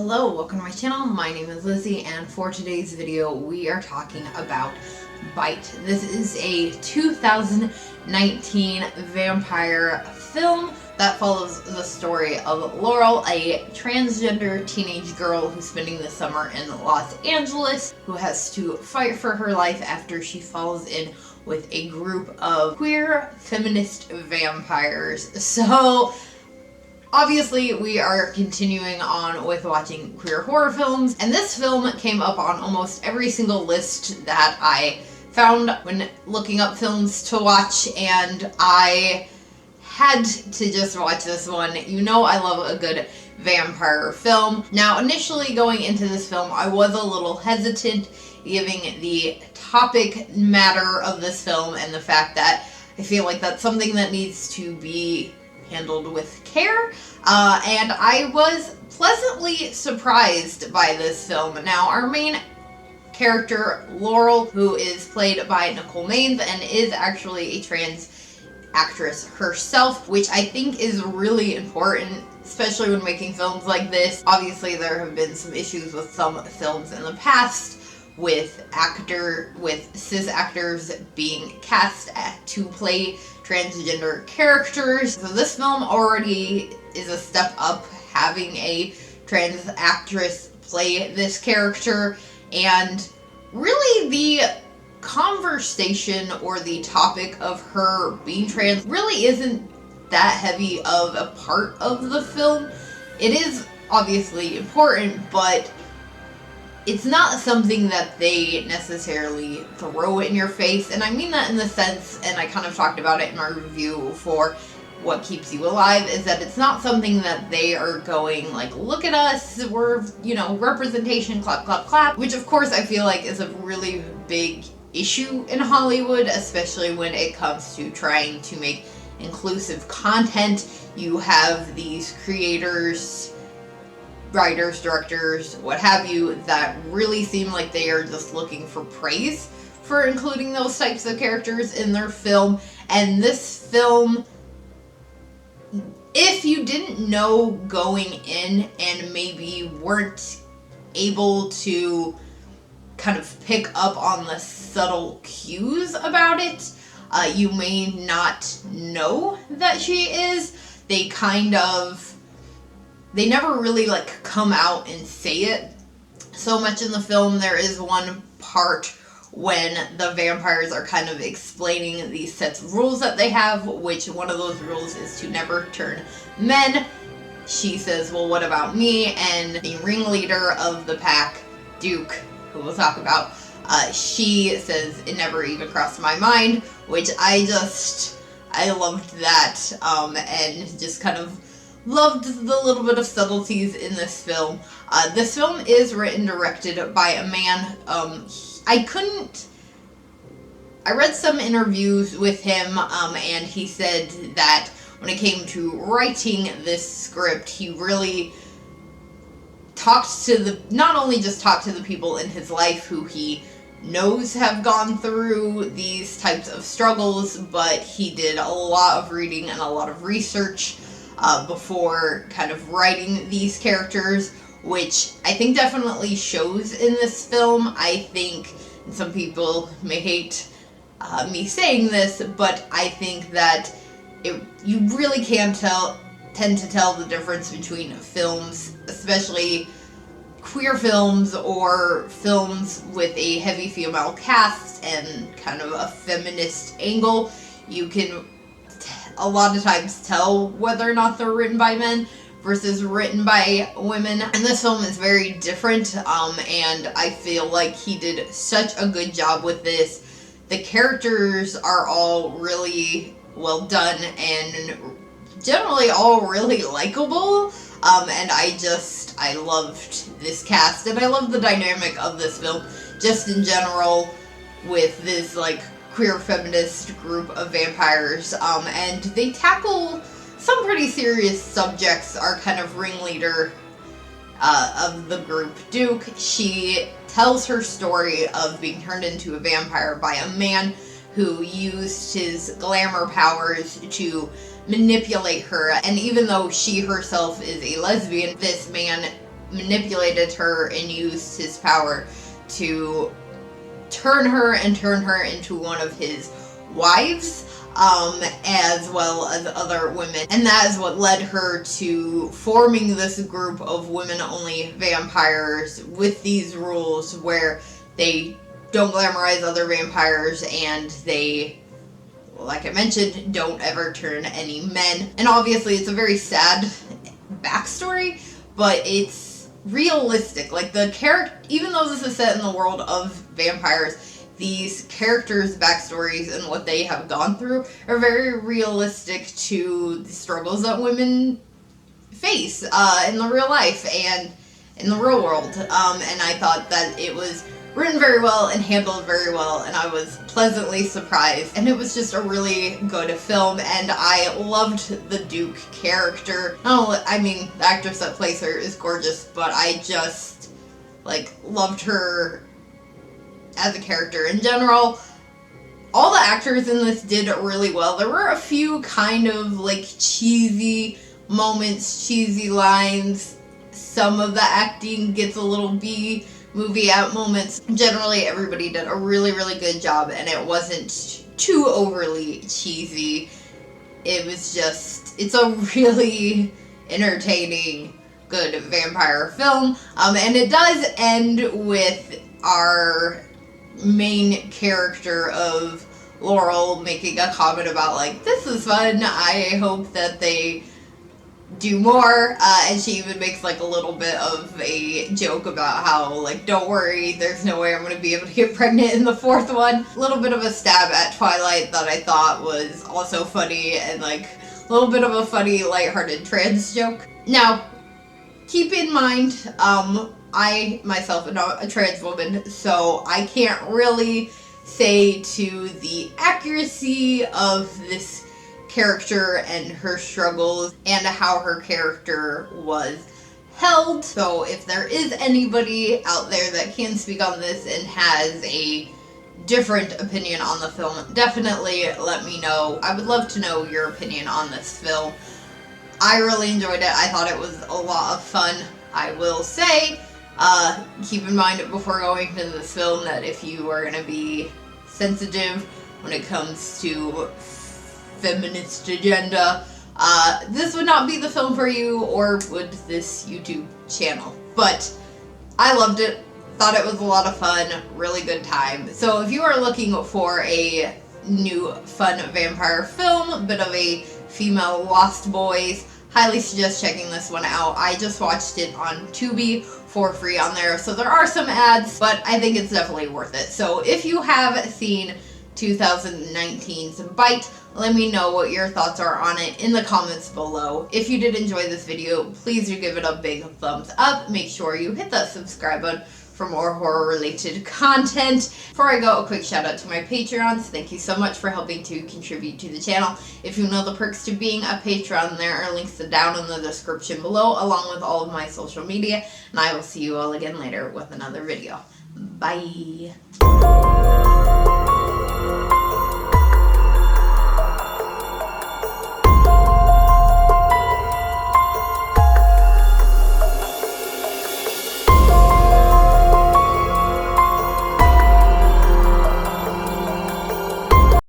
Hello, welcome to my channel. My name is Lizzie, and for today's video we are talking about Bite. This is a 2019 vampire film that follows the story of Laurel, a transgender teenage girl who's spending the summer in Los Angeles, who has to fight for her life after she falls in with a group of queer feminist vampires. So obviously, we are continuing on with watching queer horror films, and this film came up on almost every single list that I found when looking up films to watch, and I had to just watch this one. You know I love a good vampire film. Now, initially going into this film, I was a little hesitant, giving the topic matter of this film and the fact that I feel like that's something that needs to be handled with care, and I was pleasantly surprised by this film. Now, our main character, Laurel, who is played by Nicole Maines and is actually a trans actress herself, which I think is really important, especially when making films like this. Obviously, there have been some issues with some films in the past with cis actors being cast to play transgender characters. So this film already is a step up, having a trans actress play this character, and really the conversation or the topic of her being trans really isn't that heavy of a part of the film. It is obviously important, but it's not something that they necessarily throw in your face, and I mean that in the sense, and I kind of talked about it in my review for What Keeps You Alive, is that it's not something that they are going like, look at us, we're, you know, representation, clap, clap, clap, which of course I feel like is a really big issue in Hollywood, especially when it comes to trying to make inclusive content. You have these creators, writers, directors, what have you, that really seem like they are just looking for praise for including those types of characters in their film. And this film, if you didn't know going in and maybe weren't able to kind of pick up on the subtle cues about it, you may not know that she is. They never really like come out and say it so much in the film. There is one part when the vampires are kind of explaining these sets of rules that they have, which one of those rules is to never turn men. She says, well, what about me? And the ringleader of the pack, Duke, who we'll talk about, she says, it never even crossed my mind, which I loved that, and just kind of loved the little bit of subtleties in this film. This film is written, directed by a man. I read some interviews with him, and he said that when it came to writing this script, he really not only just talked to the people in his life who he knows have gone through these types of struggles, but he did a lot of reading and a lot of research before kind of writing these characters, which I think definitely shows in this film. I think, and some people may hate me saying this, but I think that you really can tend to tell the difference between films, especially queer films or films with a heavy female cast and kind of a feminist angle. You can a lot of times tell whether or not they're written by men versus written by women, and this film is very different, and I feel like he did such a good job with this. The characters are all really well done and generally all really likable, and I loved this cast, and I love the dynamic of this film just in general with this like queer feminist group of vampires, and they tackle some pretty serious subjects. Our kind of ringleader of the group, Duke, she tells her story of being turned into a vampire by a man who used his glamour powers to manipulate her, and even though she herself is a lesbian, this man manipulated her and used his power to turn her into one of his wives, as well as other women. And that is what led her to forming this group of women-only vampires with these rules where they don't glamorize other vampires and they, like I mentioned, don't ever turn any men. And obviously it's a very sad backstory, but it's realistic. Like, the character, even though this is set in the world of vampires, these characters' backstories and what they have gone through are very realistic to the struggles that women face in the real life and in the real world. And I thought that it was written very well and handled very well, and I was pleasantly surprised. And it was just a really good film, and I loved the Duke character. I mean, the actress that plays her is gorgeous, but I just, loved her as a character in general. All the actors in this did really well. There were a few kind of, cheesy moments, cheesy lines. Some of the acting gets a little B-movie at moments. Generally, everybody did a really, really good job, and it wasn't too overly cheesy. It was just, it's a really entertaining, good vampire film. And it does end with our main character of Laurel making a comment about, this is fun, I hope that they do more, and she even makes, a little bit of a joke about how, don't worry, there's no way I'm going to be able to get pregnant in the fourth one. A little bit of a stab at Twilight that I thought was also funny, and, a little bit of a funny, lighthearted trans joke. Now, keep in mind, I myself am not a trans woman, so I can't really say to the accuracy of this character and her struggles and how her character was held. So if there is anybody out there that can speak on this and has a different opinion on the film, definitely let me know. I would love to know your opinion on this film. I really enjoyed it. I thought it was a lot of fun. I will say, keep in mind before going into this film that if you are going to be sensitive when it comes to feminist agenda, this would not be the film for you, or would this YouTube channel. But I loved it. Thought it was a lot of fun. Really good time. So if you are looking for a new fun vampire film, bit of a female Lost Boys, highly suggest checking this one out. I just watched it on Tubi for free on there, so there are some ads, but I think it's definitely worth it. So if you have seen 2019's Bite, let me know what your thoughts are on it in the comments below. If you did enjoy this video, please do give it a big thumbs up. Make sure you hit that subscribe button for more horror-related content. Before I go, a quick shout out to my Patreons. Thank you so much for helping to contribute to the channel. If you know the perks to being a patron, there are links down in the description below, along with all of my social media, and I will see you all again later with another video. Bye!